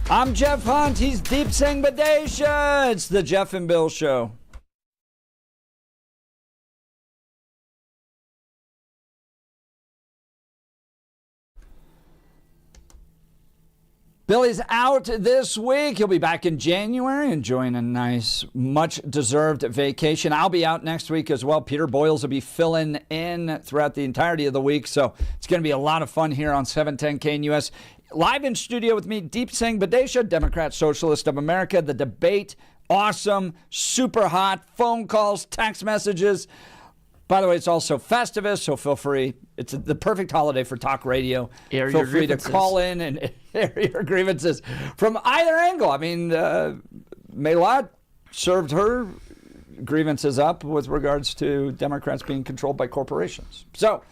I'm Jeff Hunt. He's Deep Singh Badhesha. It's the Jeff and Bill Show. Billy's out this week. He'll be back in January, enjoying a nice, much-deserved vacation. I'll be out next week as well. Peter Boyles will be filling in throughout the entirety of the week, so it's going to be a lot of fun here on 710 KNUS. Live in studio with me, Deep Singh Badhesha, Democrat Socialist of America. The debate, awesome, super hot, phone calls, text messages. By the way, it's also Festivus, so feel free. It's the perfect holiday for talk radio. Feel free to call in and air your grievances from either angle. I mean, Melat served her grievances up with regards to Democrats being controlled by corporations. So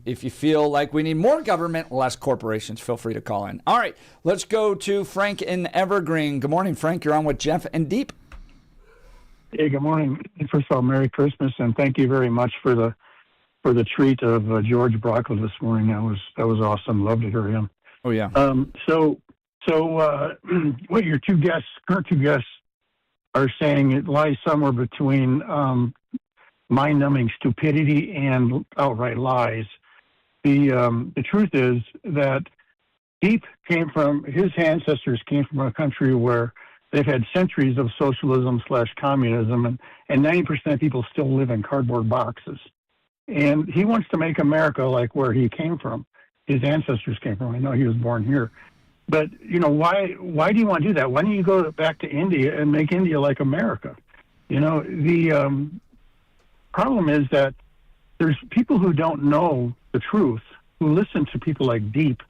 if you feel like we need more government, less corporations, feel free to call in. All right, let's go to Frank in Evergreen. Good morning, Frank. You're on with Jeff and Deep. Hey, good morning. First of all, Merry Christmas, and thank you very much for the treat of George Brockle this morning. That was awesome. Love to hear him. Oh yeah. So what your current two guests are saying, it lies somewhere between mind-numbing stupidity and outright lies. The truth is that Deep his ancestors came from a country where they've had centuries of socialism/communism, and 90% of people still live in cardboard boxes. And he wants to make America like where he came from. His ancestors came from. I know he was born here. But, why do you want to do that? Why don't you go back to India and make India like America? The problem is that there's people who don't know the truth, who listen to people like Deep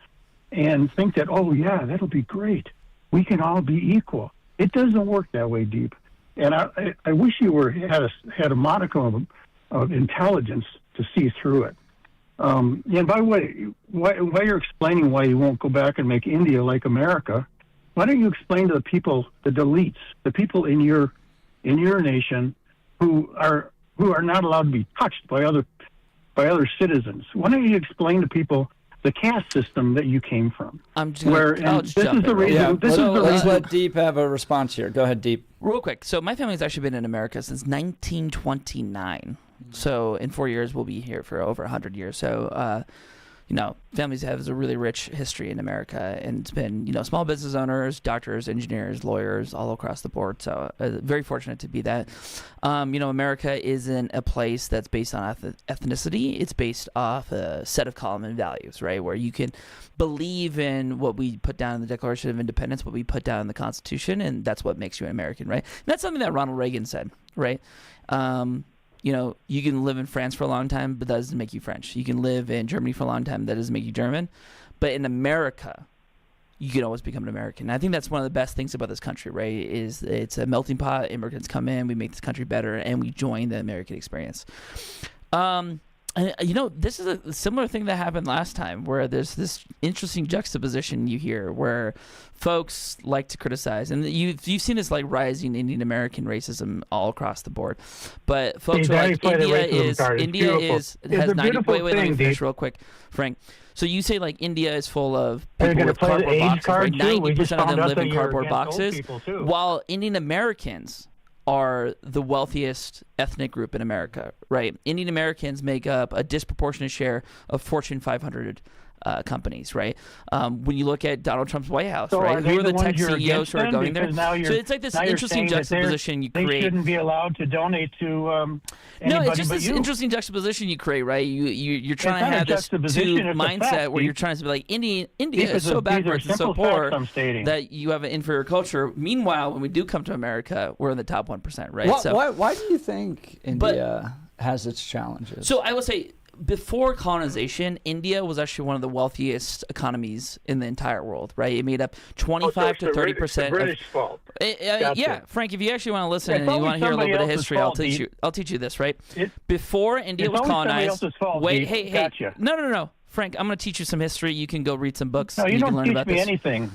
and think that, oh, yeah, that'll be great. We can all be equal. It doesn't work that way, Deep. And I wish you had a modicum of intelligence to see through it. And by the way, while you're explaining why you won't go back and make India like America, why don't you explain to the people, the elites, the people in your nation who are not allowed to be touched by other citizens? Why don't you explain to people the caste system that you came from? Let's let Deep have a response here. Go ahead, Deep. Real quick. So my family's actually been in America since 1929. So in 4 years, we'll be here for over 100 years. So, families have a really rich history in America, and it's been, small business owners, doctors, engineers, lawyers, all across the board. So very fortunate to be that. America isn't a place that's based on ethnicity. It's based off a set of common values, right? Where you can believe in what we put down in the Declaration of Independence, what we put down in the Constitution, and that's what makes you an American, right? And that's something that Ronald Reagan said, right? You can live in France for a long time, but that doesn't make you French. You can live in Germany for a long time, that doesn't make you German. But in America, you can always become an American. And I think that's one of the best things about this country, right? Is it's a melting pot. Immigrants come in, we make this country better, and we join the American experience. This is a similar thing that happened last time, where there's this interesting juxtaposition you hear where folks like to criticize, and you've seen this like rising Indian American racism all across the board. But folks are like, India has 90. Wait, let me finish real quick, Frank. So you say like India is full of people with cardboard boxes, right? 90% of them live in cardboard boxes, while Indian Americans are the wealthiest ethnic group in America, right? Indian Americans make up a disproportionate share of Fortune 500 companies, right? When you look at Donald Trump's White House, right? Who are the tech CEOs who are going there? So it's like this interesting juxtaposition you create. They shouldn't be allowed to donate to no, it's just this interesting juxtaposition you create, right? You're trying to have this two mindset where you're trying to be like, India is so backwards and so poor that you have an inferior culture. Meanwhile, when we do come to America, we're in the top 1%, right? Why do you think India has its challenges? So I would say, before colonization, India was actually one of the wealthiest economies in the entire world, right? It made up 25 to 30%. British fault. Yeah, Frank, if you actually want to listen and you want to hear a little bit of history, I'll teach you this, right? Before India was colonized. Hey, no. Frank, I'm going to teach you some history. You can go read some books. No, you can don't learn teach about me this. anything.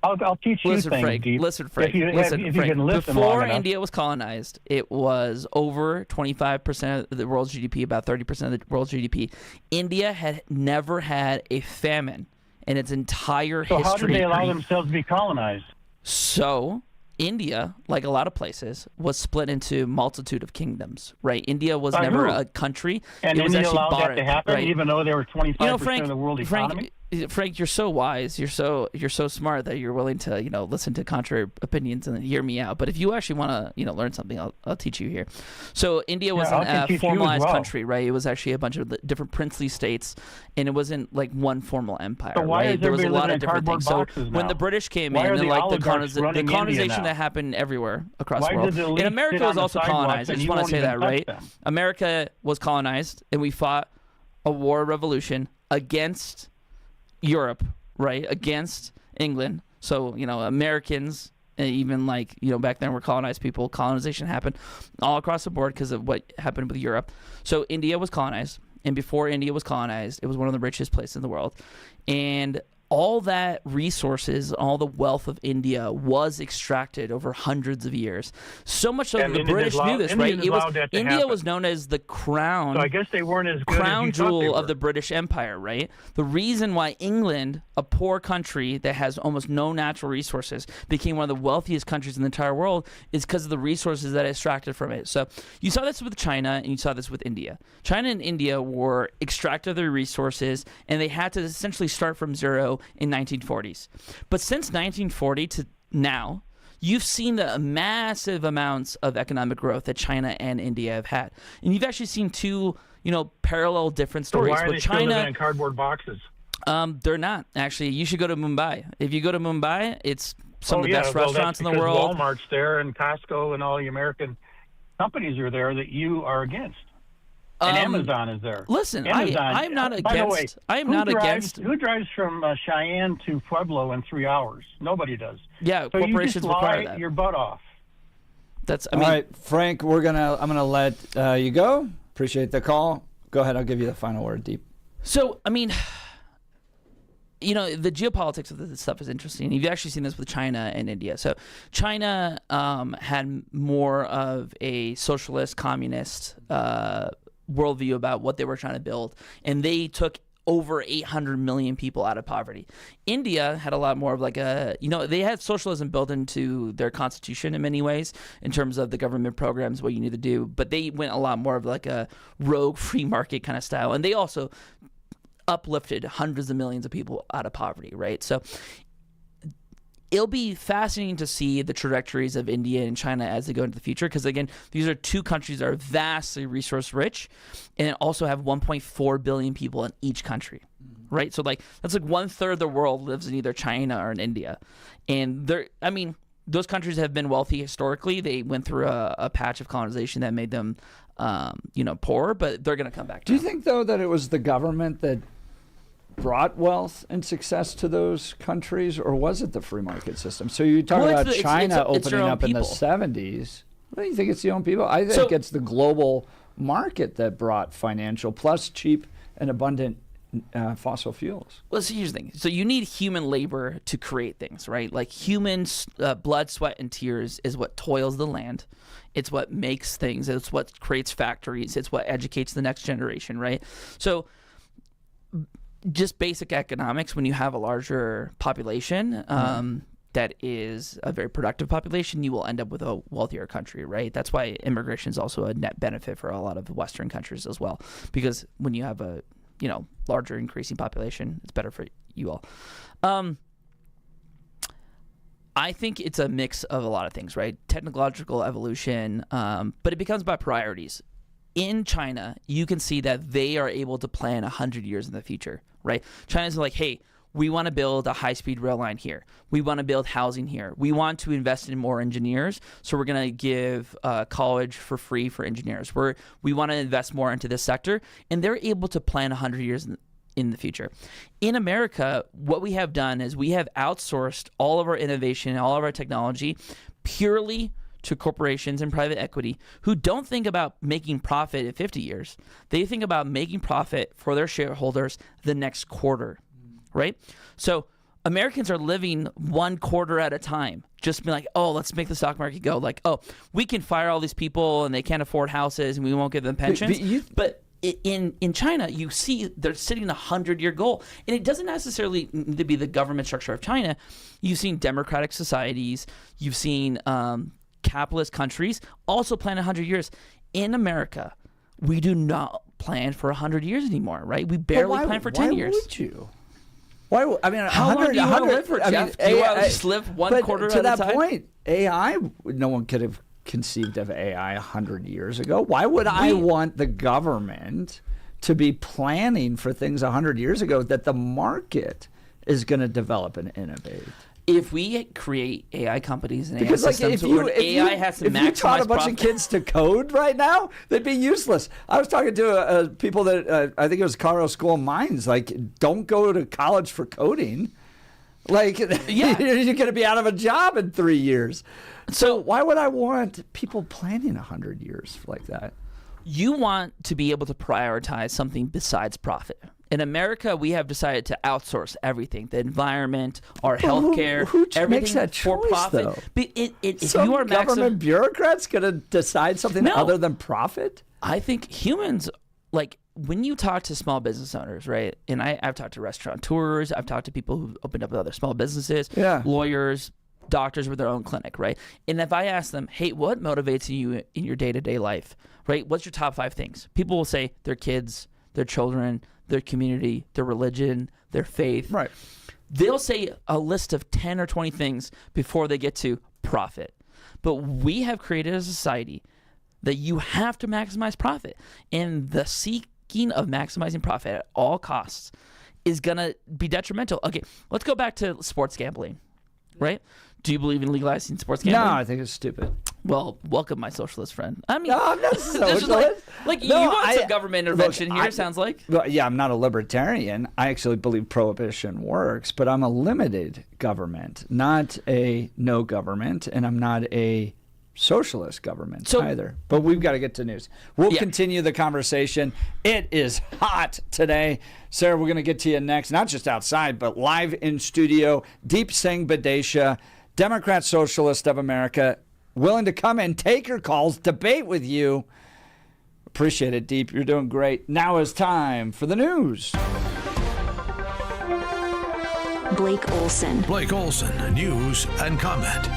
I'll teach you Listen, things, Frank. Deep. Listen, Frank. If you Frank. can listen Before long enough. India was colonized, it was over 25% of the world's GDP, about 30% of the world's GDP. India had never had a famine in its entire history. So how did they allow themselves to be colonized? So India, like a lot of places, was split into multitude of kingdoms, right? India was never a country. And it was India actually allowed that to happen, right? even though they were 25% Frank, of the world economy? Frank, you're so wise. You're so smart that you're willing to, listen to contrary opinions and hear me out. But if you actually want to, learn something, I'll teach you here. So India wasn't a formalized country, right? It was actually a bunch of different princely states, and it wasn't like one formal empire, so why right? There was a lot of different things. So when the now? British came Why in, and like the colonization that happened everywhere across Why the world. did the And elites America sit on was the also sidewalks colonized. I and just you want to won't say even that, touch right? them? America was colonized, and we fought a war revolution against Europe, right? Against England. So, Americans, even back then were colonized people. Colonization happened all across the board because of what happened with Europe. So India was colonized. And before India was colonized, it was one of the richest places in the world. And all that resources, all the wealth of India was extracted over hundreds of years. So much so that the British knew this, right? India was known as the crown. So I guess they weren't as good crown as you thought they jewel were. of the British Empire, right? The reason why England, a poor country that has almost no natural resources, became one of the wealthiest countries in the entire world is because of the resources that it extracted from it. So you saw this with China and you saw this with India. China and India were extracted their resources and they had to essentially start from zero in 1940s. But since 1940 to now, you've seen the massive amounts of economic growth that China and India have had. And you've actually seen two, parallel different stories. So why are they China, still living in cardboard boxes? They're not, actually. You should go to Mumbai. If you go to Mumbai, it's some of the best well, restaurants in that's the world. Walmart's there and Costco and all the American companies are there that you are against. And Amazon is there. Listen, I'm not against. By the way, I am not against. Who drives from Cheyenne to Pueblo in 3 hours? Nobody does. Yeah, so corporations you just require lie that. your butt off. All right, Frank, I'm gonna let you go. Appreciate the call. Go ahead. I'll give you the final word, Deep. So, the geopolitics of this stuff is interesting. You've actually seen this with China and India. So China had more of a socialist, communist worldview about what they were trying to build, and they took over 800 million people out of poverty. India had a lot more of they had socialism built into their constitution in many ways in terms of the government programs, what you need to do, but they went a lot more of like a rogue free market kind of style, and they also uplifted hundreds of millions of people out of poverty, right? So it'll be fascinating to see the trajectories of India and China as they go into the future, because again, these are two countries that are vastly resource rich and also have 1.4 billion people in each country, right? So that's 1/3 of the world lives in either China or in India. And those countries have been wealthy historically. They went through a patch of colonization that made them poor, but they're going to come back. Do you think, though, that it was the government that brought wealth and success to those countries, or was it the free market system? So you talk about China opening up in the 70s. What do you think it's the own people? I think it's the global market that brought financial plus cheap and abundant fossil fuels. Well, so here's the thing. So you need human labor to create things, right? Like human blood, sweat, and tears is what toils the land. It's what makes things. It's what creates factories. It's what educates the next generation, right? So just basic economics, when you have a larger population that is a very productive population, you will end up with a wealthier country, right? That's why immigration is also a net benefit for a lot of Western countries as well, because when you have a larger increasing population, it's better for you all. I think it's a mix of a lot of things, right? Technological evolution, but it becomes about priorities. In China, you can see that they are able to plan 100 years in the future, right? China's like, hey, we want to build a high-speed rail line here. We want to build housing here. We want to invest in more engineers, so we're going to give college for free for engineers. We want to invest more into this sector, and they're able to plan 100 years in the future. In America, what we have done is we have outsourced all of our innovation, all of our technology purely to corporations and private equity who don't think about making profit in 50 years. They think about making profit for their shareholders the next quarter, right? So Americans are living one quarter at a time. Just be like, oh, let's make the stock market go. Like, oh, we can fire all these people and they can't afford houses and we won't give them pensions. But in China, you see they're sitting 100-year goal. And it doesn't necessarily need to be the government structure of China. You've seen democratic societies. You've seen capitalist countries also plan 100 years. In America, we do not plan for 100 years anymore, right? We barely plan for 10 years. Why would you? Why? I mean, how long do you want to live for, Jeff? Do you want to just live one quarter at a time? To that point, AI, no one could have conceived of AI 100 years ago. Why would I want the government to be planning for things 100 years ago that the market is going to develop and innovate? If we create AI companies and AI systems where AI has to maximize profit. If you taught a bunch of kids to code right now, they'd be useless. I was talking to people that, I think it was Colorado School of Mines, like, don't go to college for coding. Like, you're going to be out of a job in 3 years. So why would I want people planning 100 years like that? You want to be able to prioritize something besides profit. In America, we have decided to outsource everything: the environment, our healthcare, everything makes that for choice, profit. Though? But if Some you are government bureaucrats going to decide something other than profit? I think humans, like when you talk to small business owners, right? And I've talked to restaurateurs, I've talked to people who've opened up other small businesses, lawyers, doctors with their own clinic, right? And if I ask them, hey, what motivates you in your day-to-day life, right? What's your top 5 things? People will say their kids, their children, their community, their religion, their faith. Right. They'll say a list of 10 or 20 things before they get to profit. But we have created a society that you have to maximize profit. And the seeking of maximizing profit at all costs is going to be detrimental. Okay, let's go back to sports gambling, right? Do you believe in legalizing sports gambling? No, I think it's stupid. Well, welcome, my socialist friend. I mean, no, I'm not socialist. You want some government intervention here, sounds like. Well, yeah, I'm not a libertarian. I actually believe prohibition works, but I'm a limited government, not a no government, and I'm not a socialist government either. But we've got to get to news. We'll continue the conversation. It is hot today. Sarah, we're going to get to you next, not just outside, but live in studio. Deep Singh Badhesha, Democrat Socialist of America, willing to come and take your calls, debate with you. Appreciate it, Deep. You're doing great. Now is time for the news. Blake Olson. Blake Olson, news and comment.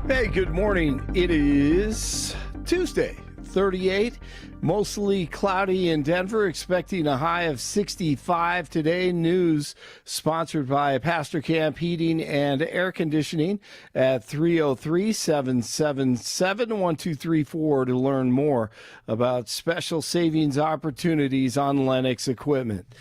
Hey, good morning. It is Tuesday, 38, mostly cloudy in Denver, expecting a high of 65 today. News sponsored by Pastor Camp Heating and Air Conditioning at 303-777-1234 to learn more about special savings opportunities on Lennox equipment.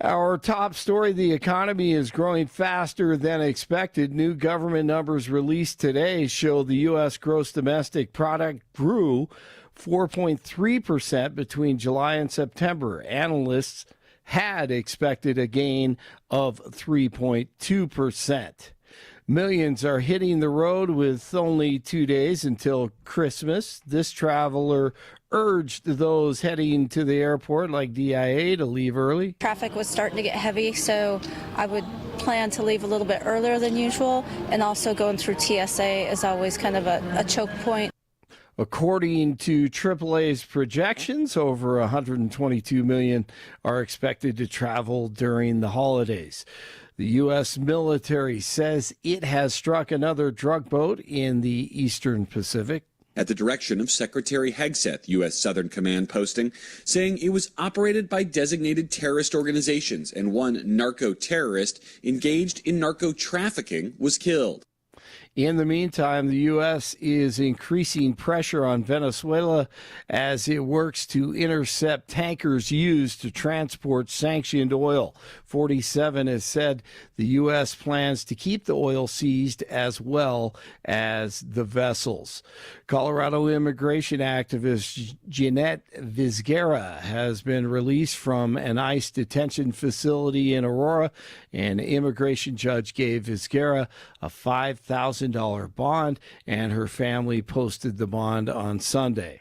Our top story, the economy is growing faster than expected. New government numbers released today show the U.S. gross domestic product grew 4.3% between July and September. Analysts had expected a gain of 3.2%. Millions are hitting the road with only 2 days until Christmas. This traveler urged those heading to the airport like DIA to leave early. Traffic was starting to get heavy, so I would plan to leave a little bit earlier than usual, and also going through TSA is always kind of a choke point. According to AAA's projections, over 122 million are expected to travel during the holidays. The U.S. military says it has struck another drug boat in the Eastern Pacific. At the direction of Secretary Hegseth, U.S. Southern Command posting, saying it was operated by designated terrorist organizations and one narco-terrorist engaged in narco-trafficking was killed. In the meantime, the U.S. is increasing pressure on Venezuela as it works to intercept tankers used to transport sanctioned oil. 47 has said the U.S. plans to keep the oil seized as well as the vessels. Colorado immigration activist Jeanette Vizguera has been released from an ICE detention facility in Aurora. An immigration judge gave Vizguera a $5,000 bond, and her family posted the bond on Sunday.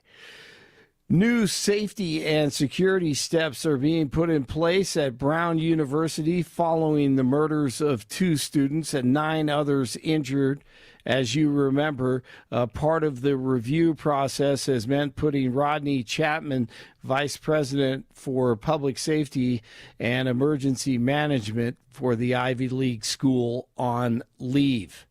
New safety and security steps are being put in place at Brown University following the murders of 2 students and 9 others injured. As you remember, part of the review process has meant putting Rodney Chapman, Vice President for Public Safety and Emergency Management for the Ivy League school, on leave.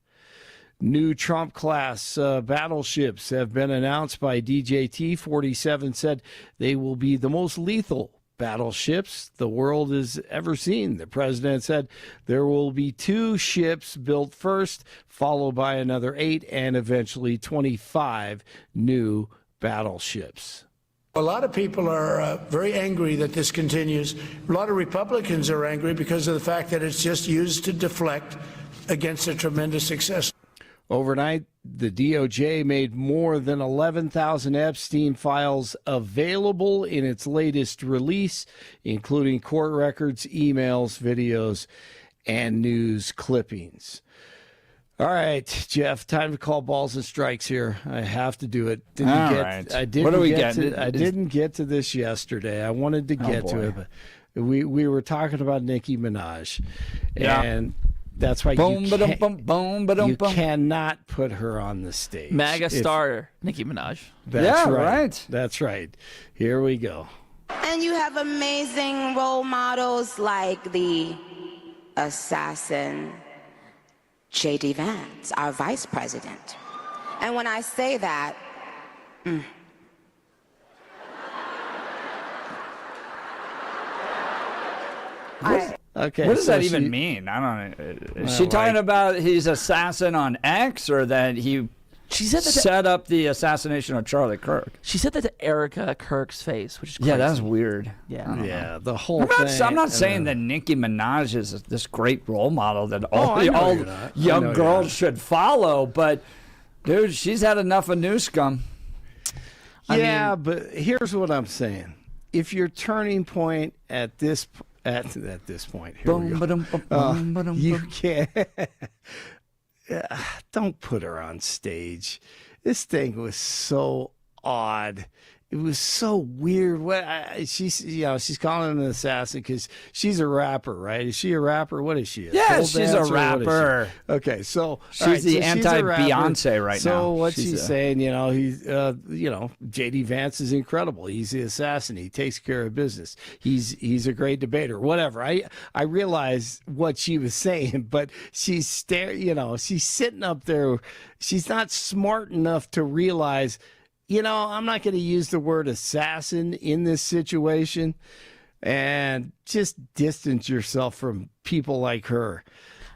New Trump-class battleships have been announced by DJT. 47 said they will be the most lethal battleships the world has ever seen. The president said there will be 2 ships built first, followed by another 8, and eventually 25 new battleships. A lot of people are very angry that this continues. A lot of Republicans are angry because of the fact that it's just used to deflect against a tremendous success. Overnight, the DOJ made more than 11,000 Epstein files available in its latest release, including court records, emails, videos, and news clippings. All right, Jeff, time to call balls and strikes here. I have to do it. I didn't get to this yesterday. I wanted to get to it, but we were talking about Nicki Minaj, and that's why you cannot put her on the stage. MAGA star Nicki Minaj. That's right. That's right. Here we go. And you have amazing role models like the assassin J.D. Vance, our vice president. And when I say that, Okay, what does that even mean? I don't know. Is she talking about his assassin on X, or that he set up the assassination of Charlie Kirk? She said that to Erica Kirk's face, which is crazy. Yeah, that's weird. Yeah, the whole thing. I'm not saying that Nicki Minaj is this great role model that all young girls should follow, but dude, she's had enough of new scum. But here's what I'm saying. If your turning point at this point, here we go. You can't. Don't put her on stage. This thing was so odd. It was so weird. She's calling him an assassin because she's a rapper, right? Is she a rapper? What is she? Yeah, she's a rapper. Okay, so she's the anti-Beyonce right now. So what she's saying, J.D. Vance is incredible. He's the assassin. He takes care of business. He's a great debater. Whatever. I realize what she was saying, but she's sitting up there. She's not smart enough to realize, I'm not going to use the word assassin in this situation, and just distance yourself from people like her.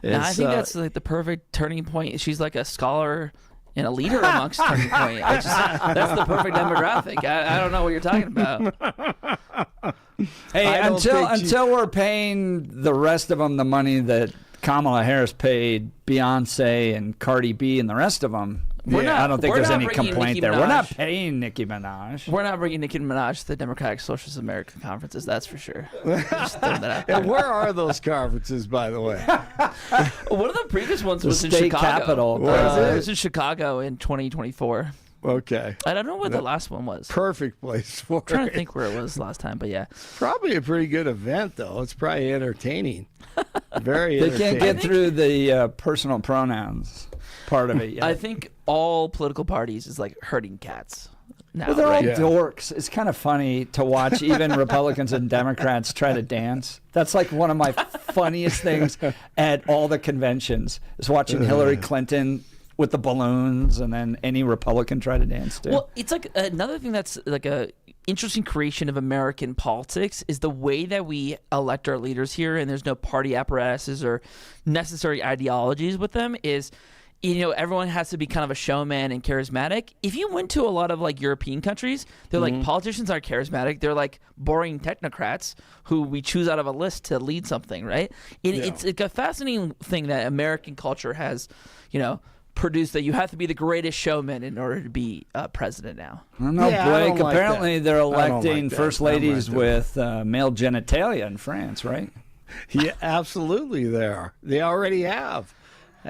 I think that's like the perfect turning point. She's like a scholar and a leader amongst turning point. That's the perfect demographic. I don't know what you're talking about. Hey, until we're paying the rest of them the money that Kamala Harris paid Beyonce and Cardi B and the rest of them, I don't think there's any complaint there. We're not paying Nicki Minaj. We're not bringing Nicki Minaj to the Democratic Socialist American conferences, that's for sure. And where are those conferences, by the way? One of the previous ones was in state Chicago. Capitol. It was in Chicago in 2024. Okay. I don't know what the last one was. Perfect place for it. I'm trying to think where it was last time, but yeah. Probably a pretty good event, though. It's probably entertaining. Very entertaining. They can't get through the personal pronouns part of it yet. I think all political parties is like herding cats now. Well, they're all dorks. It's kind of funny to watch even Republicans and Democrats try to dance. That's like one of my funniest things at all the conventions is watching Hillary Clinton with the balloons, and then any Republican try to dance too. Well, it's like another thing that's like a interesting creation of American politics is the way that we elect our leaders here, and there's no party apparatuses or necessary ideologies with them, is, everyone has to be kind of a showman and charismatic. If you went to a lot of like European countries, they're like, politicians aren't charismatic. They're like boring technocrats who we choose out of a list to lead something, right? It's like a fascinating thing that American culture has, produced, that you have to be the greatest showman in order to be president now. I don't know, Blake. Apparently they're electing first ladies with male genitalia in France, right? Yeah, absolutely they are. They already have.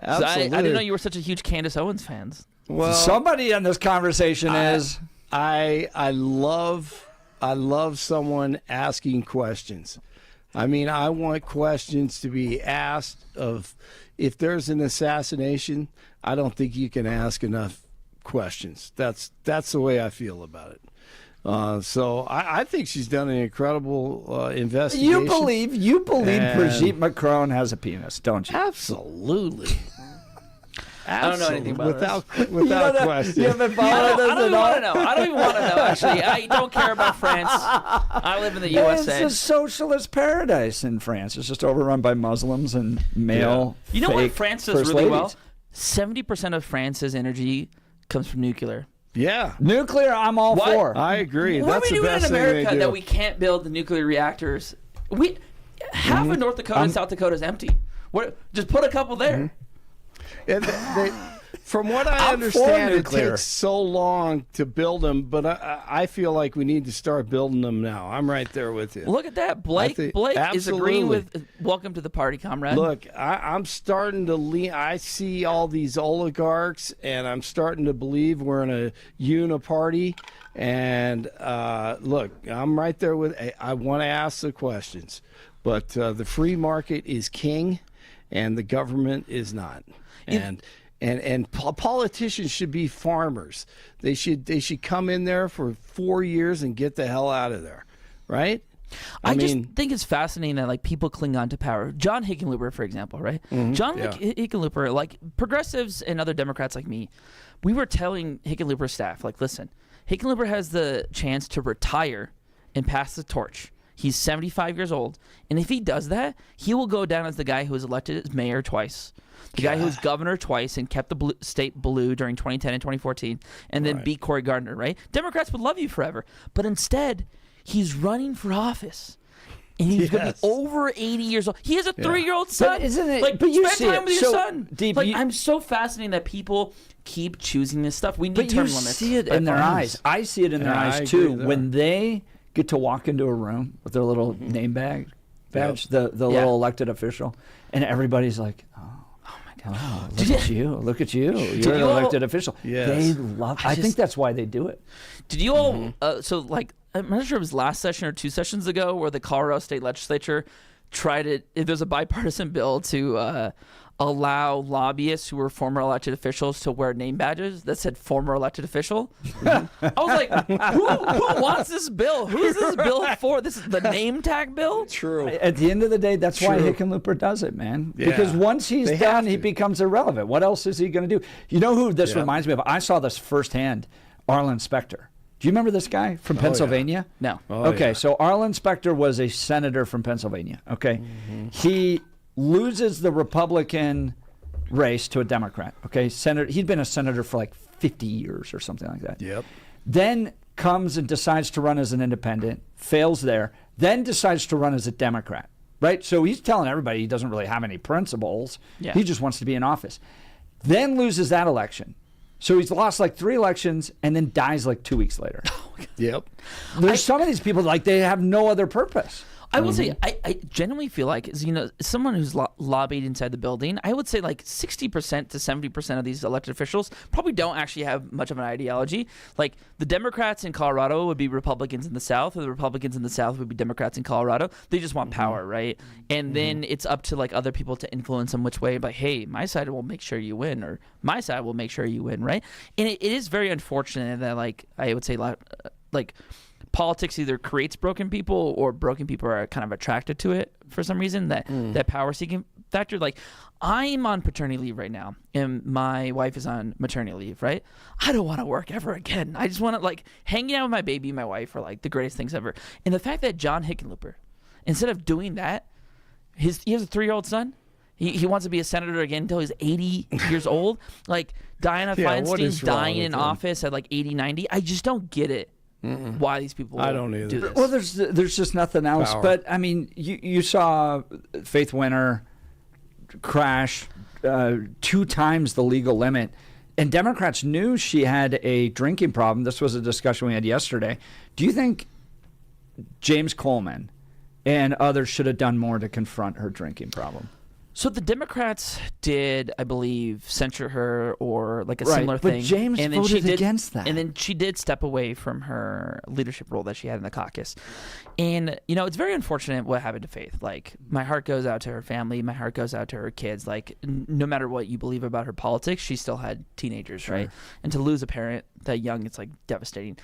Absolutely. So I didn't know you were such a huge Candace Owens fan. Well, somebody in this conversation is. I love someone asking questions. I mean, I want questions to be asked of if there's an assassination. I don't think you can ask enough questions. That's the way I feel about it. So I think she's done an incredible investigation. You believe Brigitte Macron has a penis, don't you? Absolutely. I don't know anything about without question. You haven't followed this I don't at all? want to know. I don't even want to know, actually. I don't care about France. I live in the USA. It's a socialist paradise in France. It's just overrun by Muslims and male. You know what fake France does first really ladies. well? 70% of France's energy comes from nuclear. Yeah. Nuclear, I'm all for. I agree. What That's are we the doing in best thing America they do. that we can't build the nuclear reactors? Half of North Dakota and South Dakota is empty. Just put a couple there. And from what I I'm understand, for it nuclear. takes so long to build them, but I feel like we need to start building them now. I'm right there with you. Look at that. Blake is agreeing with welcome to the party, comrade. Look, I'm starting to lean. I see all these oligarchs, and I'm starting to believe we're in a uniparty. And look, I'm right there with. I want to ask the questions, but the free market is king, and the government is not. And politicians should be farmers. They should come in there for 4 years and get the hell out of there, right? I just think it's fascinating that like people cling on to power. John Hickenlooper, for example, right? John Hickenlooper, like progressives and other Democrats like me, we were telling Hickenlooper staff, like, listen, Hickenlooper has the chance to retire and pass the torch. He's 75 years old, and if he does that, he will go down as the guy who was elected as mayor twice. The guy who was governor twice and kept the state blue during 2010 and 2014 and then beat Cory Gardner, right? Democrats would love you forever. But instead, he's running for office. And he's going to be over 80 years old. He has a 3-year-old son. But isn't it? Like, but you spend see time it. with your son. Deep, like, I'm so fascinated that people keep choosing this stuff. We need but term you limits. see it in their eyes. I see it in their eyes, too. When they get to walk into a room with their little name badge, the little elected official, and everybody's like, oh, look at you. You're an elected official. Yes. They love I think that's why they do it. Did you all, so like, I'm not sure if it was last session or 2 sessions ago where the Colorado State Legislature tried it, there's a bipartisan bill to allow lobbyists who were former elected officials to wear name badges that said former elected official. I was like, who wants this bill? Who is this bill for? This is the name tag bill? True. At the end of the day, that's why Hickenlooper does it, man. Because once he's done, he becomes irrelevant. What else is he going to do? You know who this reminds me of? I saw this firsthand, Arlen Specter. Do you remember this guy from Pennsylvania? No. Okay, so Arlen Specter was a senator from Pennsylvania. Okay. He loses the Republican race to a Democrat. Okay, he'd been a senator for like 50 years or something like that. Yep. Then comes and decides to run as an independent, fails there, then decides to run as a Democrat. Right? So he's telling everybody he doesn't really have any principles. Yeah. He just wants to be in office. Then loses that election. So he's lost like 3 elections and then dies like 2 weeks later. Yep. There's some of these people like they have no other purpose. I will say, I genuinely feel like, someone who's lobbied inside the building, I would say like 60% to 70% of these elected officials probably don't actually have much of an ideology. Like the Democrats in Colorado would be Republicans in the South, or the Republicans in the South would be Democrats in Colorado. They just want power, right? And then it's up to like other people to influence them which way. But hey, my side will make sure you win, or my side will make sure you win, right? And it is very unfortunate that like I would say like politics either creates broken people or broken people are kind of attracted to it for some reason, that power seeking factor. Like I'm on paternity leave right now and my wife is on maternity leave, right? I don't want to work ever again. I just want to like hanging out with my baby and my wife are like the greatest things ever. And the fact that John Hickenlooper, instead of doing that, he has a 3-year-old son. He wants to be a senator again until he's 80 years old. Like Dianna Feinstein's dying in office at like 80, 90. I just don't get it. Why these people I don't either. do this. Well, there's just nothing else. Power. But I mean, you saw Faith Winter crash 2 times the legal limit, and Democrats knew she had a drinking problem. This was a discussion we had yesterday. Do you think James Coleman and others should have done more to confront her drinking problem? So the Democrats did, I believe, censure her or like a similar thing. But James and then voted against that. And then she did step away from her leadership role that she had in the caucus. And, it's very unfortunate what happened to Faith. Like, my heart goes out to her family. My heart goes out to her kids. Like, no matter what you believe about her politics, she still had teenagers, right? And to lose a parent that young, it's, like, devastating.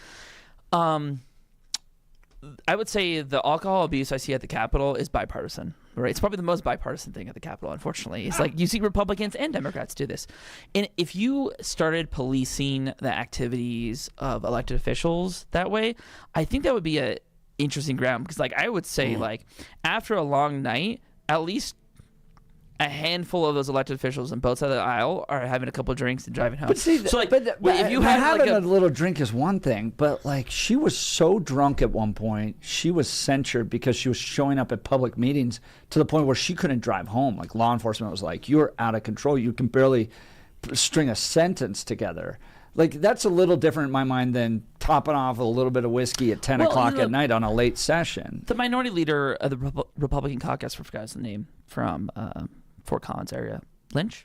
I would say the alcohol abuse I see at the Capitol is bipartisan, right? It's probably the most bipartisan thing at the Capitol, unfortunately. It's like you see Republicans and Democrats do this. And if you started policing the activities of elected officials that way, I think that would be a interesting ground. Because, like, I would say, like, after a long night, at least a handful of those elected officials on both sides of the aisle are having a couple of drinks and driving home. But see, so, like, if you had having a little drink is one thing, but like she was so drunk at one point, she was censured because she was showing up at public meetings to the point where she couldn't drive home. Like law enforcement was like, "You're out of control. You can barely string a sentence together." Like that's a little different in my mind than topping off a little bit of whiskey at 10 o'clock at night on a late session. The minority leader of the Republican caucus, I forgot his name, from Fort Collins area, Lynch.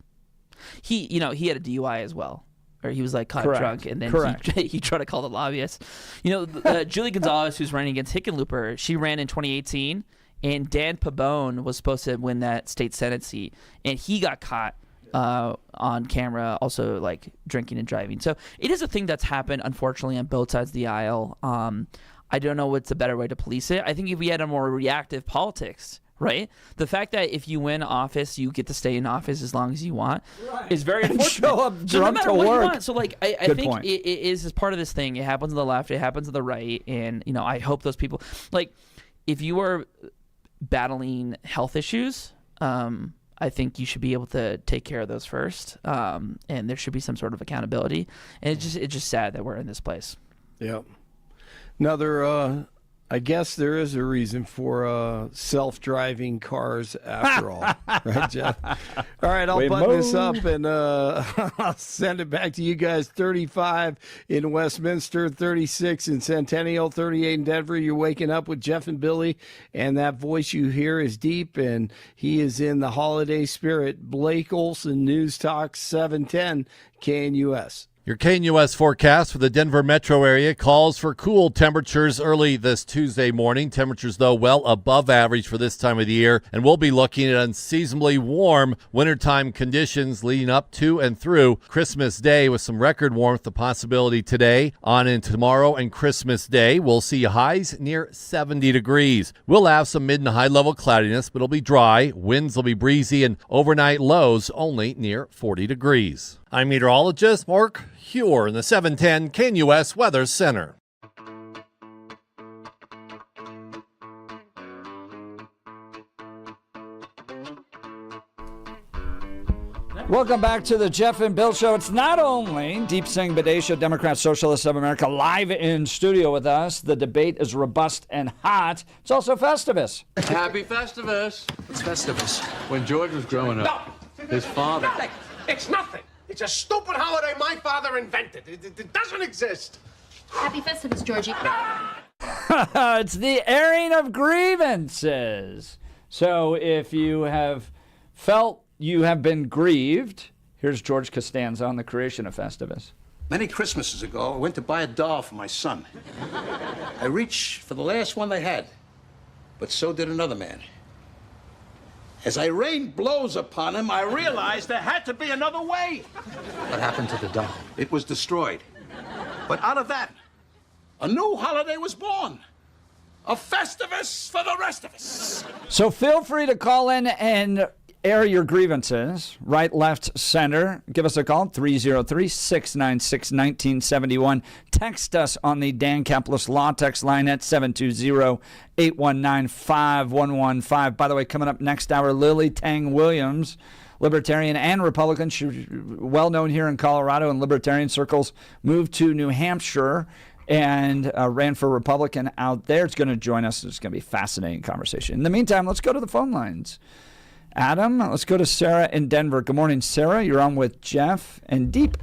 He had a DUI as well, or he was like caught drunk, and then he tried to call the lobbyists. Julie Gonzalez, who's running against Hickenlooper, she ran in 2018, and Dan Pabon was supposed to win that state Senate seat, and he got caught on camera also like drinking and driving. So it is a thing that's happened, unfortunately, on both sides of the aisle. I don't know what's a better way to police it. I think if we had a more reactive politics, right? The fact that if you win office, you get to stay in office as long as you want is very unfortunate. Show up drunk to work. So like, I think it is part of this thing. It happens on the left, it happens on the right, and I hope those people, like, if you are battling health issues, I think you should be able to take care of those first, and there should be some sort of accountability. And it's just sad that we're in this place. Yep. Another, I guess there is a reason for self-driving cars after all. Right, Jeff? All right, I'll button this up and I'll send it back to you guys. 35 in Westminster, 36 in Centennial, 38 in Denver. You're waking up with Jeff and Billy, and that voice you hear is deep, and he is in the holiday spirit. Blake Olson, News Talk 710 KNUS. Your KNUS forecast for the Denver metro area calls for cool temperatures early this Tuesday morning. Temperatures, though, well above average for this time of the year, and we'll be looking at unseasonably warm wintertime conditions leading up to and through Christmas Day with some record warmth. The possibility today, on into tomorrow, and Christmas Day. We'll see highs near 70 degrees. We'll have some mid and high level cloudiness, but it'll be dry. Winds will be breezy, and overnight lows only near 40 degrees. I'm meteorologist Mark Huer in the 710 KNUS Weather Center. Welcome back to the Jeff and Bill Show. It's not only Deep Singh Badhesha, Democrat Socialists of America, live in studio with us. The debate is robust and hot. It's also Festivus. Happy Festivus. It's Festivus. When George was growing up, his father... Nothing. It's nothing. It's a stupid holiday my father invented. It doesn't exist. Happy Festivus, Georgie. It's the airing of grievances. So if you have felt you have been grieved, here's George Costanza on the creation of Festivus. Many Christmases ago, I went to buy a doll for my son. I reached for the last one they had, but so did another man. As I rained blows upon him, I realized there had to be another way. What happened to the doll? It was destroyed. But out of that, a new holiday was born. A Festivus for the rest of us. So feel free to call in and air your grievances. Right, left, center. Give us a call, 303-696-1971. Text us on the Dan Capitalist Law text line at 720-819-5115. By the way, coming up next hour, Lily Tang Williams, Libertarian and Republican. She's well known here in Colorado in Libertarian circles, moved to New Hampshire and ran for Republican out there. It's going to join us. It's going to be a fascinating conversation. In the meantime, let's go to the phone lines. Adam, let's go to Sarah in Denver. Good morning, Sarah. You're on with Jeff and Deep.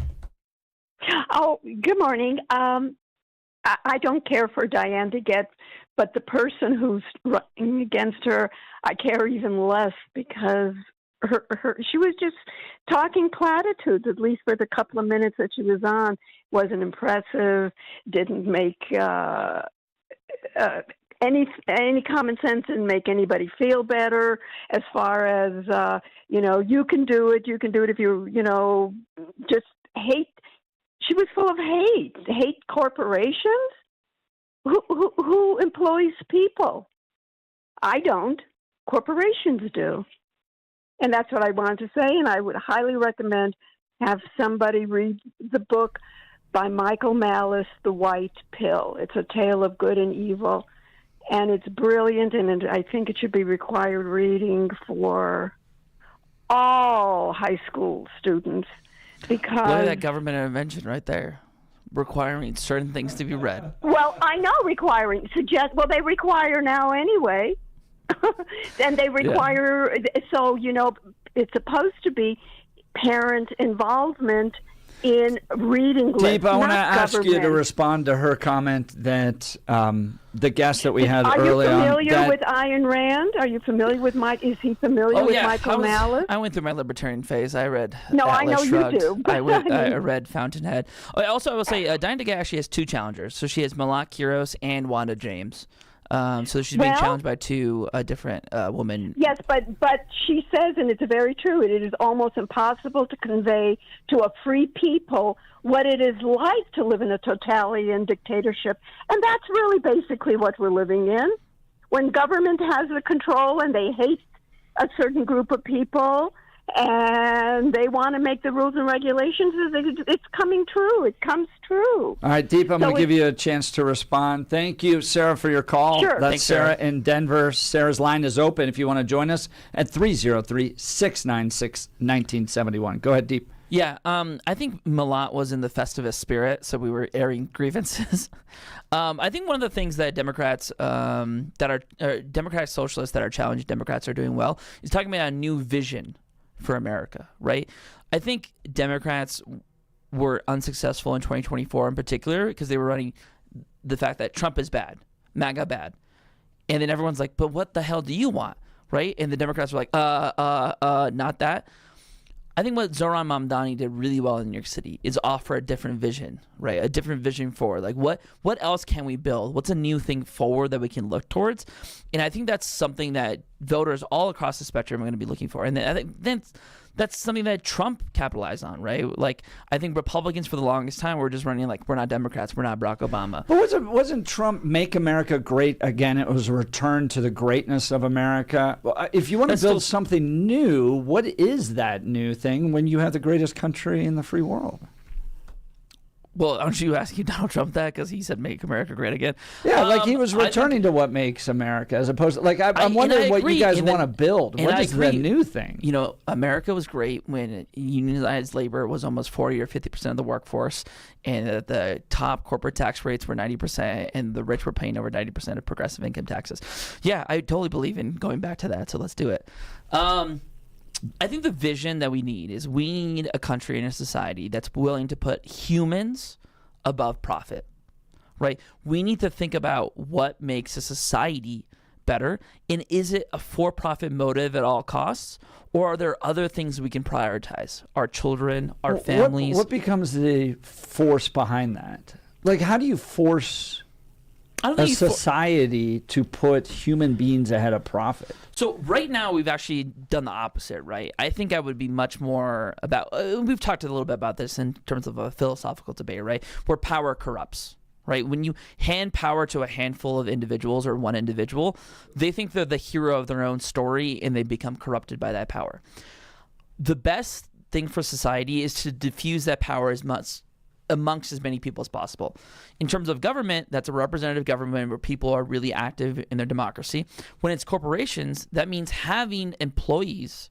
Oh, good morning. I don't care for Diane to get, but the person who's running against her, I care even less because she was just talking platitudes, at least for the couple of minutes that she was on. Wasn't impressive, didn't make any common sense, didn't make anybody feel better as far as, you can do it if you, just hate. She was full of hate corporations. Who employs people? I don't. Corporations do. And that's what I wanted to say, and I would highly recommend have somebody read the book by Michael Malice, The White Pill. It's a tale of good and evil, and it's brilliant, and I think it should be required reading for all high school students. Because look at that government intervention right there, requiring certain things to be read. Well, I know they require now anyway. And they require, so, it's supposed to be parent involvement in reading lists. Deep, I want to ask you to respond to her comment that the guest that we had early on. Are you familiar with Ayn Rand? Are you familiar with Mike? Is he familiar with Michael Malice? I went through my libertarian phase. I read No, Atlas I know Shrugged. you do. I read Fountainhead. Also, I will say, Diana DeGette actually has two challengers. So she has Melat Kiro and Wanda James. So she's being challenged by two different women. Yes, but she says, and it's very true, it is almost impossible to convey to a free people what it is like to live in a totalitarian dictatorship. And that's really basically what we're living in. When government has the control and they hate a certain group of people and they want to make the rules and regulations, it's coming true. It comes true. All right, Deep, I'm going to give you a chance to respond. Thank you, Sarah, for your call. Sure. That's Thanks, Sarah in Denver. Sarah's line is open if you want to join us at 303-696-1971. Go ahead, Deep. Yeah, I think Melat was in the Festivus spirit, so we were airing grievances. I think one of the things that Democrats that are Democratic socialists that are challenging Democrats are doing well is talking about a new vision for America, right? I think Democrats were unsuccessful in 2024 in particular because they were running the fact that Trump is bad, MAGA bad. And then everyone's like, but what the hell do you want, right? And the Democrats were like, not that. I think what Zohran Mamdani did really well in New York City is offer a different vision, right? A different vision forward. Like, what else can we build? What's a new thing forward that we can look towards? And I think that's something that voters all across the spectrum are going to be looking for. And I think that's something that Trump capitalized on, right? Like, I think Republicans for the longest time were just running like, we're not Democrats, we're not Barack Obama. But wasn't Trump Make America Great Again? It was a return to the greatness of America. If you want to build something new, what is that new thing when you have the greatest country in the free world? Well, aren't you asking Donald Trump that because he said "Make America Great Again"? Yeah, like he was returning to what makes America, as opposed to like I'm wondering what you guys want to build. What is the new thing? You know, America was great when unionized labor was almost 40 or 50% of the workforce, and the top corporate tax rates were 90%, and the rich were paying over 90% of progressive income taxes. Yeah, I totally believe in going back to that. So let's do it. I think the vision that we need is we need a country and a society that's willing to put humans above profit, right? We need to think about what makes a society better, and is it a for-profit motive at all costs, or are there other things we can prioritize? Our children, our families. What becomes the force behind that? Like, how do you force a society to put human beings ahead of profit? So right now we've actually done the opposite, right? I think I would be much more about, we've talked a little bit about this in terms of a philosophical debate, right? Where power corrupts, right? When you hand power to a handful of individuals or one individual, they think they're the hero of their own story and they become corrupted by that power. The best thing for society is to diffuse that power as much amongst as many people as possible. In terms of government, that's a representative government where people are really active in their democracy. When it's corporations, that means having employees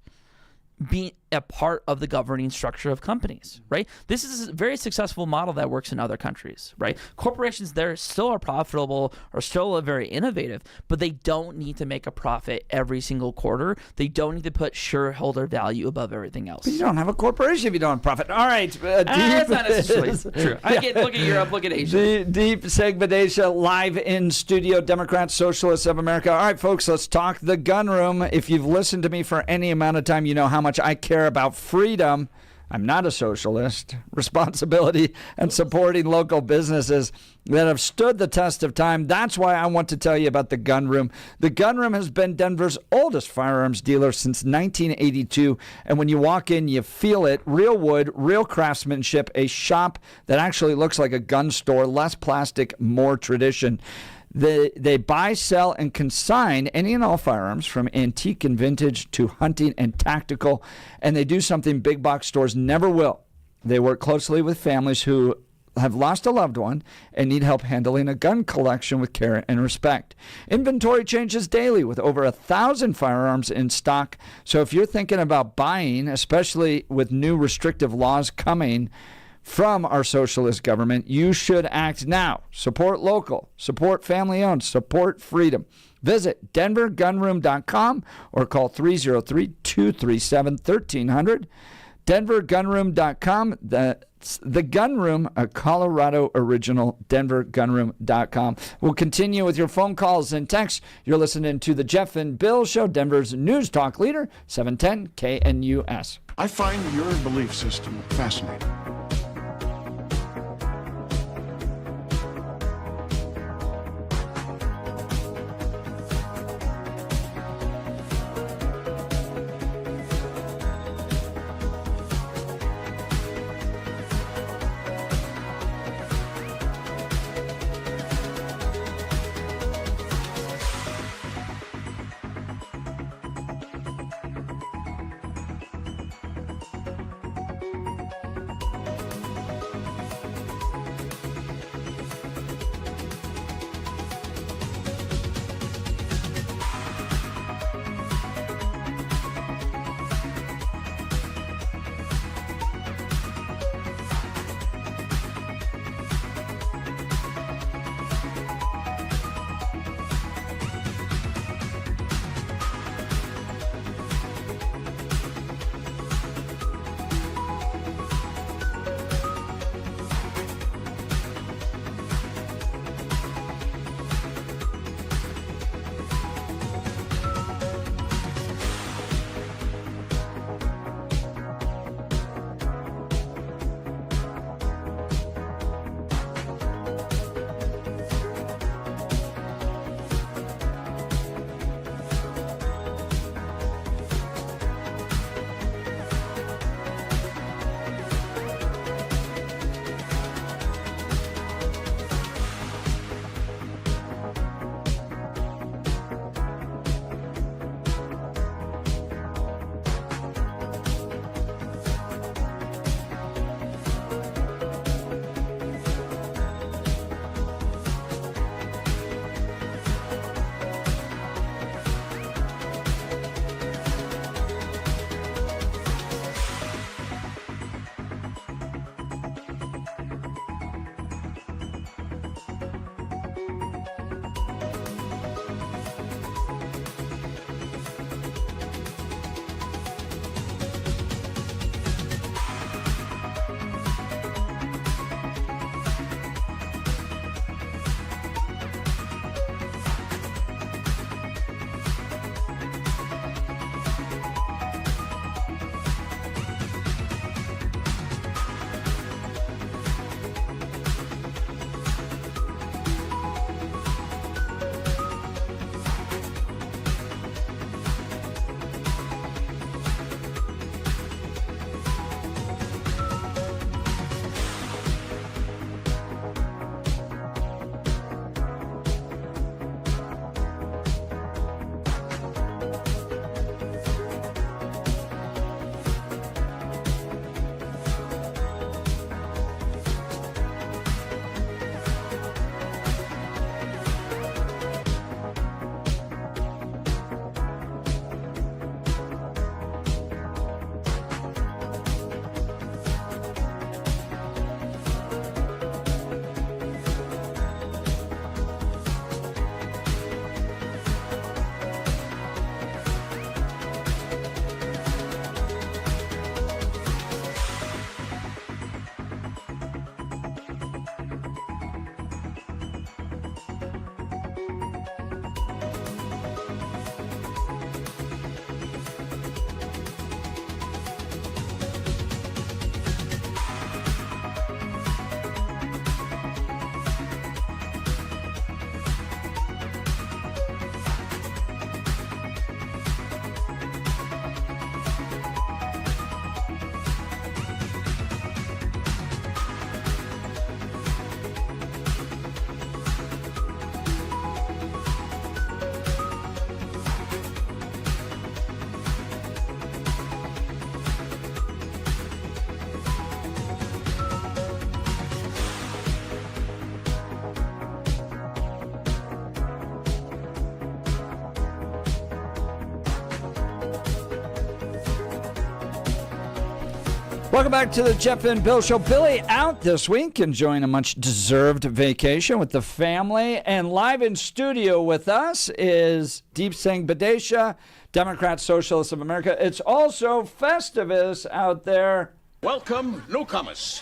a part of the governing structure of companies, right? This is a very successful model that works in other countries, right? Corporations there still are profitable or still are very innovative, but they don't need to make a profit every single quarter. They don't need to put shareholder value above everything else. But you don't have a corporation if you don't have profit. All right. That's not necessarily true. Look at Europe, look at Asia. Deep Singh Badhesha live in studio, Democrats, Socialists of America. All right, folks, let's talk the gun room. If you've listened to me for any amount of time, you know how much I care about freedom. I'm not a socialist. Responsibility and supporting local businesses that have stood the test of time. That's why I want to tell you about the gun room. The gun room has been Denver's oldest firearms dealer since 1982. And when you walk in, you feel it. Real wood, real craftsmanship, a shop that actually looks like a gun store, less plastic, more tradition. They buy, sell, and consign any and all firearms from antique and vintage to hunting and tactical, and they do something big box stores never will. They work closely with families who have lost a loved one and need help handling a gun collection with care and respect. Inventory changes daily with over 1,000 firearms in stock, so if you're thinking about buying, especially with new restrictive laws coming from our socialist government, you should act now. Support local, support family-owned, support freedom. Visit denvergunroom.com or call 303-237-1300. denvergunroom.com. That's the Gun Room, a Colorado original, denvergunroom.com. We'll continue with your phone calls and texts. You're listening to the Jeff and Bill Show, Denver's news talk leader, 710 KNUS. I find your belief system fascinating. Welcome back to the Jeff and Bill Show. Billy out this week, enjoying a much-deserved vacation with the family. And live in studio with us is Deep Singh Badhesha, Democrat Socialists of America. It's also Festivus out there. Welcome, newcomers.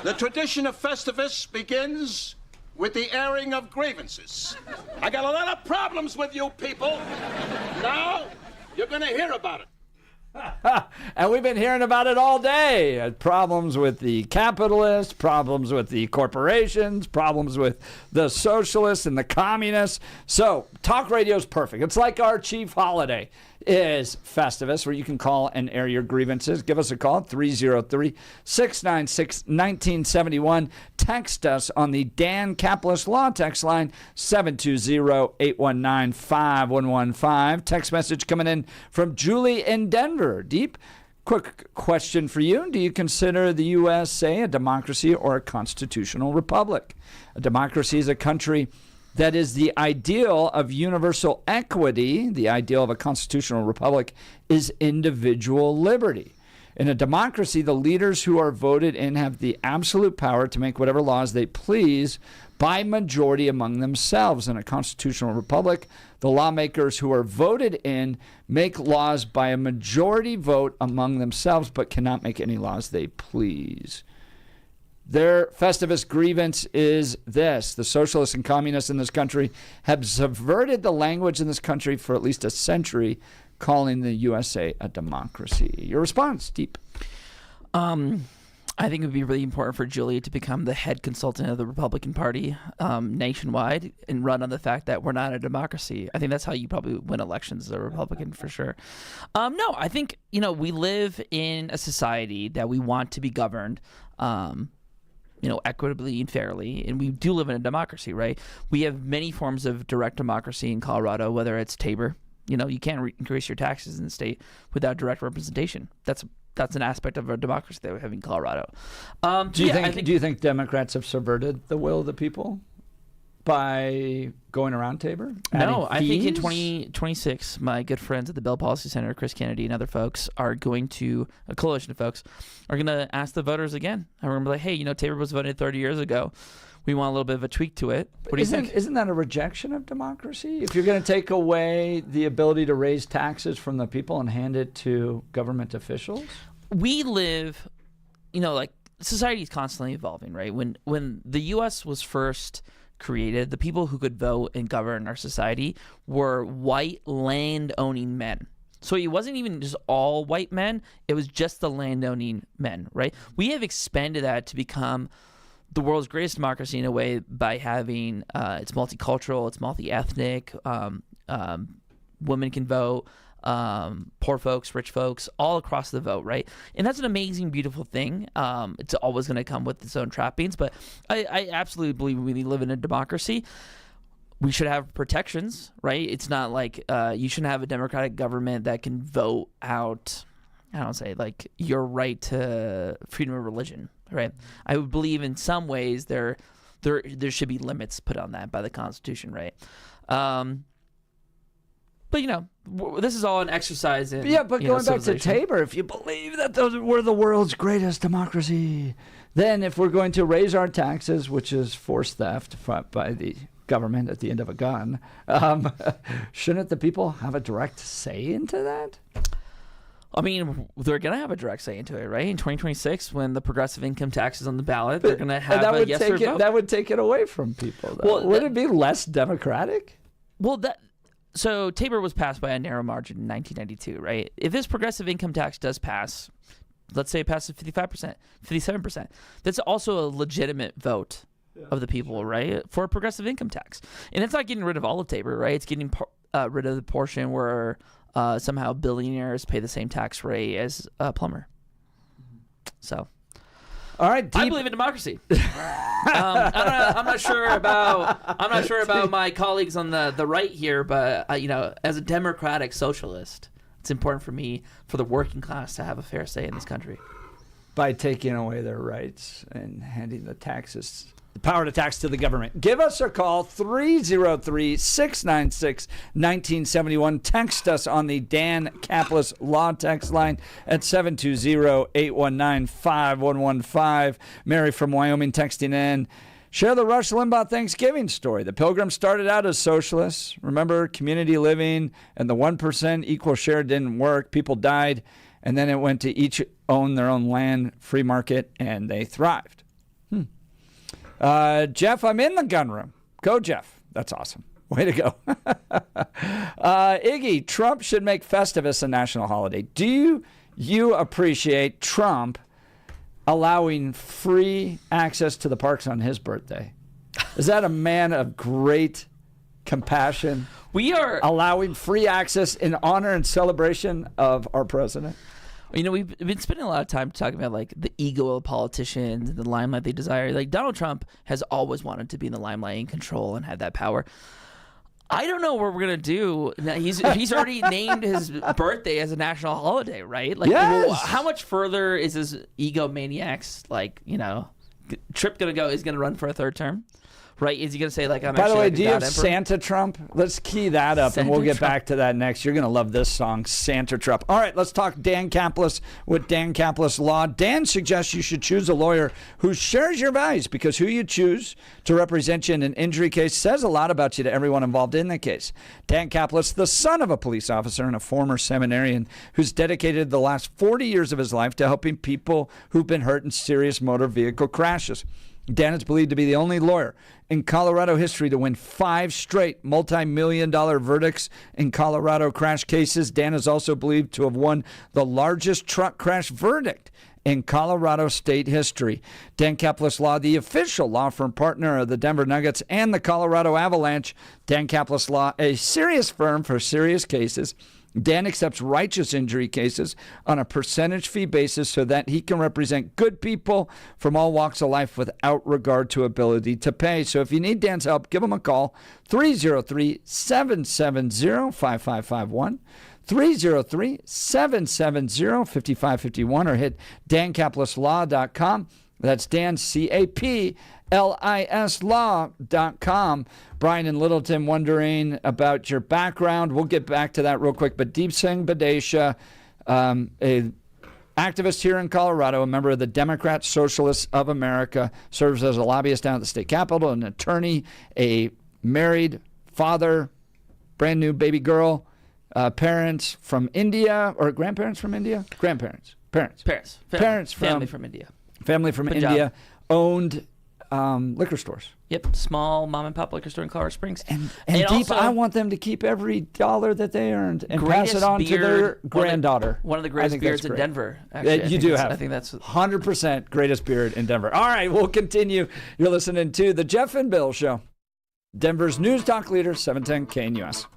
The tradition of Festivus begins with the airing of grievances. I got a lot of problems with you people. Now, you're going to hear about it. And we've been hearing about it all day. Problems with the capitalists, problems with the corporations, problems with the socialists and the communists. So talk radio is perfect. It's like our chief holiday is Festivus, where you can call and air your grievances. Give us a call, 303-696-1971. Text us on the Dan Capitalist Law text line, 720-819-5115. Text message coming in from Julie in Denver. Deep, quick question for you. Do you consider the USA a democracy or a constitutional republic? A democracy is a country that is the ideal of universal equity. The ideal of a constitutional republic is individual liberty. In a democracy, the leaders who are voted in have the absolute power to make whatever laws they please by majority among themselves. In a constitutional republic, the lawmakers who are voted in make laws by a majority vote among themselves, but cannot make any laws they please. Their Festivus grievance is this: the socialists and communists in this country have subverted the language in this country for at least a century, calling the USA a democracy. Your response, Deep? I think it would be really important for Julie to become the head consultant of the Republican Party nationwide and run on the fact that we're not a democracy. I think that's how you probably win elections as a Republican for sure. No, I think, we live in a society that we want to be governed equitably and fairly, and we do live in a democracy, right? We have many forms of direct democracy in Colorado, whether it's Tabor. You can't increase your taxes in the state without direct representation. That's an aspect of our democracy that we have in Colorado. Do you think Democrats have subverted the will of the people by going around Tabor? No, I think in 2026, my good friends at the Bell Policy Center, Chris Kennedy and other folks, are going to, a coalition of folks, are going to ask the voters again. And we're going to be like, hey, Tabor was voted 30 years ago. We want a little bit of a tweak to it. What do you think? Isn't that a rejection of democracy? If you're going to take away the ability to raise taxes from the people and hand it to government officials? We live, society is constantly evolving, right? When the U.S. was first created, the people who could vote and govern our society were white land-owning men. So it wasn't even just all white men. It was just the land-owning men, right? We have expanded that to become the world's greatest democracy in a way by having it's multicultural, it's multi-ethnic, women can vote, poor folks, rich folks, all across the vote, right? And that's an amazing, beautiful thing. It's always going to come with its own trappings, but I absolutely believe we live in a democracy. We should have protections, right? It's not like you shouldn't have a democratic government that can vote out, your right to freedom of religion, right? I would believe in some ways there should be limits put on that by the Constitution, right? But this is all an exercise in but going back to Tabor, if you believe that we're the world's greatest democracy, then if we're going to raise our taxes, which is forced theft by the government at the end of a gun, shouldn't the people have a direct say into that? I mean, they're going to have a direct say into it, right? In 2026, when the progressive income tax is on the ballot, they're going to have a yes or vote. That would take it away from people, though. Well, would it be less democratic? So Tabor was passed by a narrow margin in 1992, right? If this progressive income tax does pass, let's say it passes 55%, 57%, that's also a legitimate vote of the people, right, for a progressive income tax. And it's not getting rid of all of Tabor, right? It's getting rid of the portion where somehow billionaires pay the same tax rate as a plumber. So, all right, I believe in democracy. I'm not sure about my colleagues on the right here, but as a democratic socialist, it's important for me, for the working class, to have a fair say in this country. By taking away their rights and handing the taxes the power to tax to the government. Give us a call, 303-696-1971. Text us on the Dan Caplis Law text line at 720-819-5115. Mary from Wyoming texting in. Share the Rush Limbaugh Thanksgiving story. The Pilgrims started out as socialists. Remember, community living and the 1% equal share didn't work. People died, and then it went to each own their own land, free market, and they thrived. Jeff, I'm in the gun room. Go, Jeff. That's awesome. Way to go. Iggy, Trump should make Festivus a national holiday. Do you appreciate Trump allowing free access to the parks on his birthday? Is that a man of great compassion? We are allowing free access in honor and celebration of our president. You know, we've been spending a lot of time talking about like the ego of politicians and the limelight they desire. Like Donald Trump has always wanted to be in the limelight and control and have that power. I don't know what we're gonna do. He's already named his birthday as a national holiday, right? Like, yes. Well, how much further is this egomaniac's trip gonna go? Is gonna run for a third term? Right? Is he going to say, like, I'm By the actually way, like do you have Emperor? Santa Trump? Let's key that up, and we'll get back to that next. You're going to love this song, Santa Trump. All right, let's talk Dan Caplis with Dan Caplis Law. Dan suggests you should choose a lawyer who shares your values, because who you choose to represent you in an injury case says a lot about you to everyone involved in the case. Dan Caplis, the son of a police officer and a former seminarian who's dedicated the last 40 years of his life to helping people who've been hurt in serious motor vehicle crashes. Dan is believed to be the only lawyer in Colorado history to win 5 straight multi-million-dollar verdicts in Colorado crash cases. Dan is also believed to have won the largest truck crash verdict in Colorado state history. Dan Caplis Law, the official law firm partner of the Denver Nuggets and the Colorado Avalanche. Dan Caplis Law, a serious firm for serious cases. Dan accepts righteous injury cases on a percentage fee basis so that he can represent good people from all walks of life without regard to ability to pay. So if you need Dan's help, give him a call, 303-770-5551, 303-770-5551, or hit dancaplisLaw.com. That's Dan, CAPLIS law.com. Brian in Littleton wondering about your background. We'll get back to that real quick. But Deep Singh Badhesha, a activist here in Colorado, a member of the Democrat Socialists of America, serves as a lobbyist down at the state capitol, an attorney, a married father, brand new baby girl, parents from India, or grandparents from India? Grandparents. Parents Family from India. Family from India owned liquor stores. Yep, small mom and pop liquor store in Colorado Springs. And Deep, also, I want them to keep every dollar that they earned and pass it on to their granddaughter. One of the greatest beards in Denver. Actually, you do have. I think that's 100% greatest beard in Denver. All right, we'll continue. You're listening to the Jeff and Bill Show, Denver's news talk leader, 710 KNUS.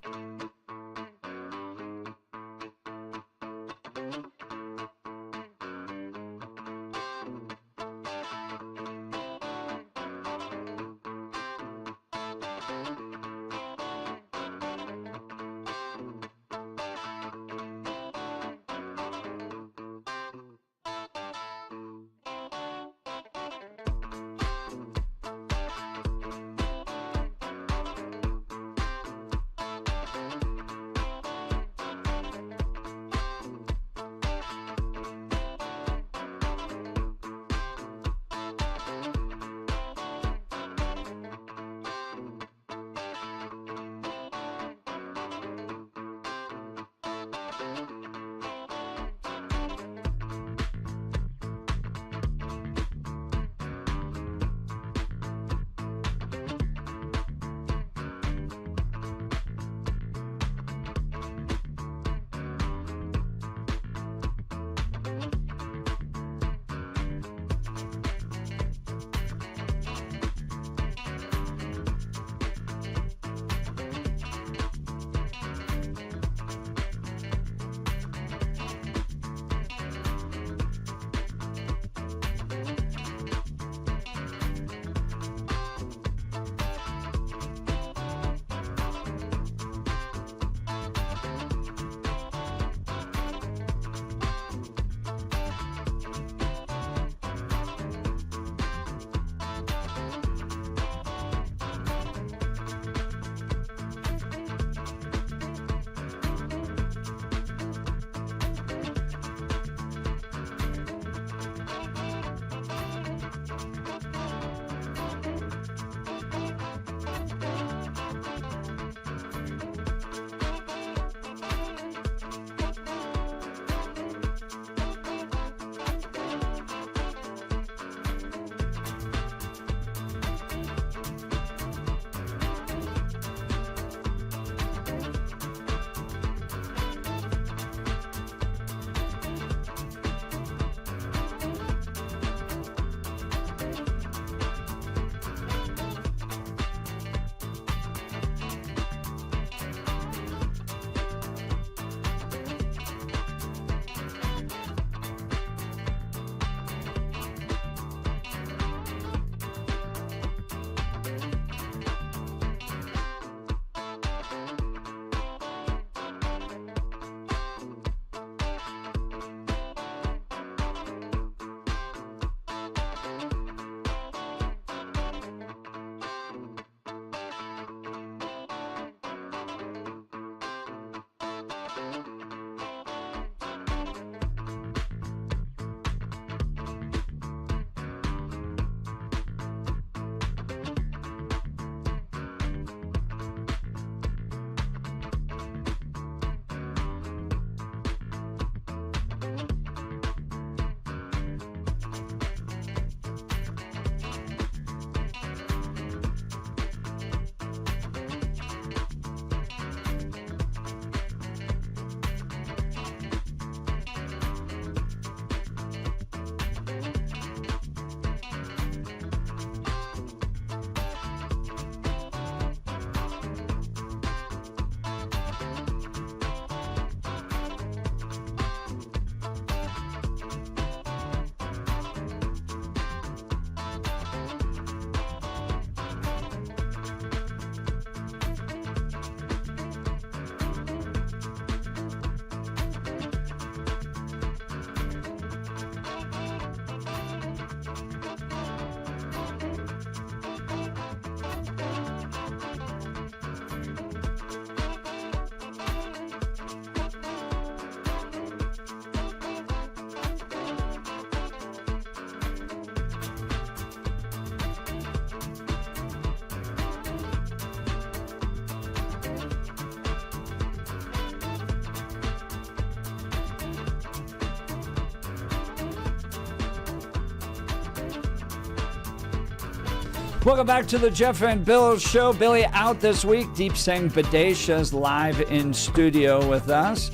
Welcome back to the Jeff and Bill Show. Billy out this week. Deep Singh Badhesha is live in studio with us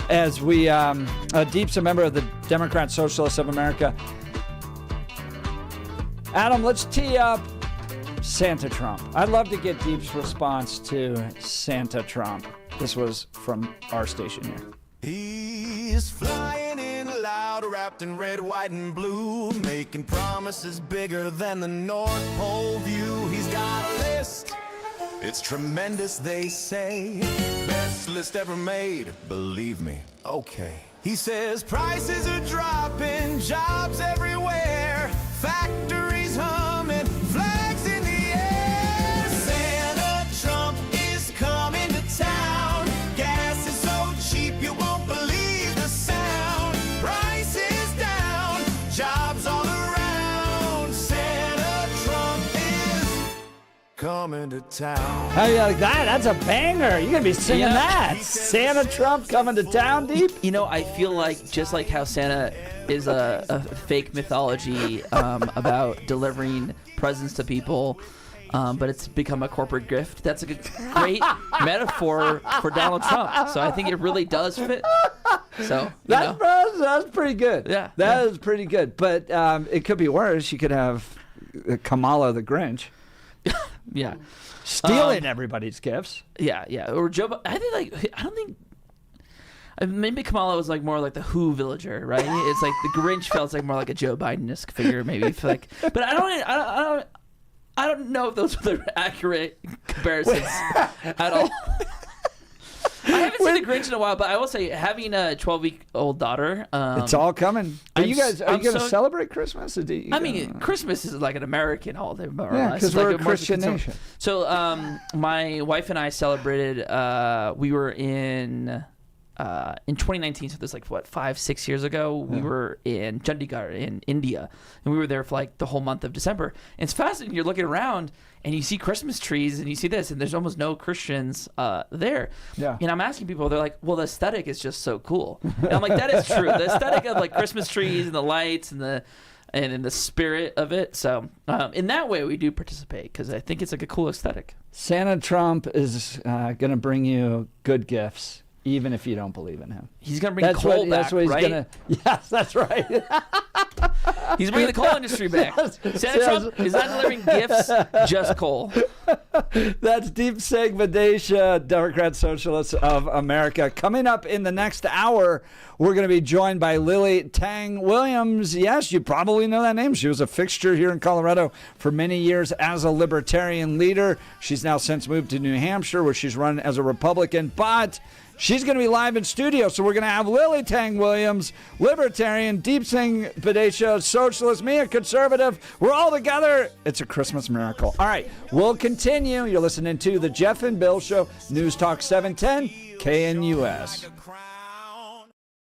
as we, Deep's a member of the Democrat Socialists of America. Adam, let's tee up Santa Trump. I'd love to get Deep's response to Santa Trump. This was from our station here. He's flying in loud, wrapped in red, white, and blue, making promises bigger than the North Pole view. He's got a list, it's tremendous, they say. Best list ever made, believe me, okay. He says prices are dropping, jobs everywhere, factories humming, flags in the air. Santa Trump is coming to town. Gas is so cheap you won't believe the sound. Prices down, jobs all around. Santa Trump is coming to town. How do you like that? That's a banger. You're going to be singing that. Santa Trump coming to town, Deep? You know, I feel like just like how Santa is a fake mythology about delivering presents to people, but it's become a corporate grift. That's a great metaphor for Donald Trump. So I think it really does fit. So that's pretty good. Yeah, that is pretty good. But it could be worse. You could have Kamala the Grinch. Yeah, stealing everybody's gifts. Yeah. Or Joe. I don't think. Maybe Kamala was like more like the Who villager, right? It's like the Grinch felt like more like a Joe Biden-esque figure, maybe. Like, but I don't know if those are the accurate comparisons at all. I haven't seen the Grinch in a while, but I will say having a 12-week-old daughter. It's all coming. Are you going to celebrate Christmas? Christmas is like an American holiday, more or yeah, less. because we're a Christian nation. So my wife and I celebrated. We were in 2019, so this like 5-6 years ago, we were in Chandigarh in India, and we were there for like the whole month of December. And it's fascinating. You're looking around and you see Christmas trees and you see this, and there's almost no Christians there. Yeah. And I'm asking people, they're like, well, the aesthetic is just so cool. And I'm like, that is true. The aesthetic of like Christmas trees and the lights and in the spirit of it. So in that way, we do participate because I think it's like a cool aesthetic. Santa Trump is going to bring you good gifts. Even if you don't believe in him. He's going to bring coal back, that's what he's right? Gonna, yes, that's right. He's bringing the coal industry back. Santa Trump is not delivering gifts, just coal. That's Deep Singh Badhesha, Democrat Socialists of America. Coming up in the next hour, we're going to be joined by Lily Tang Williams. Yes, you probably know that name. She was a fixture here in Colorado for many years as a libertarian leader. She's now since moved to New Hampshire, where she's run as a Republican, but she's going to be live in studio, so we're going to have Lily Tang Williams, libertarian, Deep Singh Badhesha, socialist, me, a conservative. We're all together. It's a Christmas miracle. All right, we'll continue. You're listening to The Jeff and Bill Show, News Talk 710, KNUS.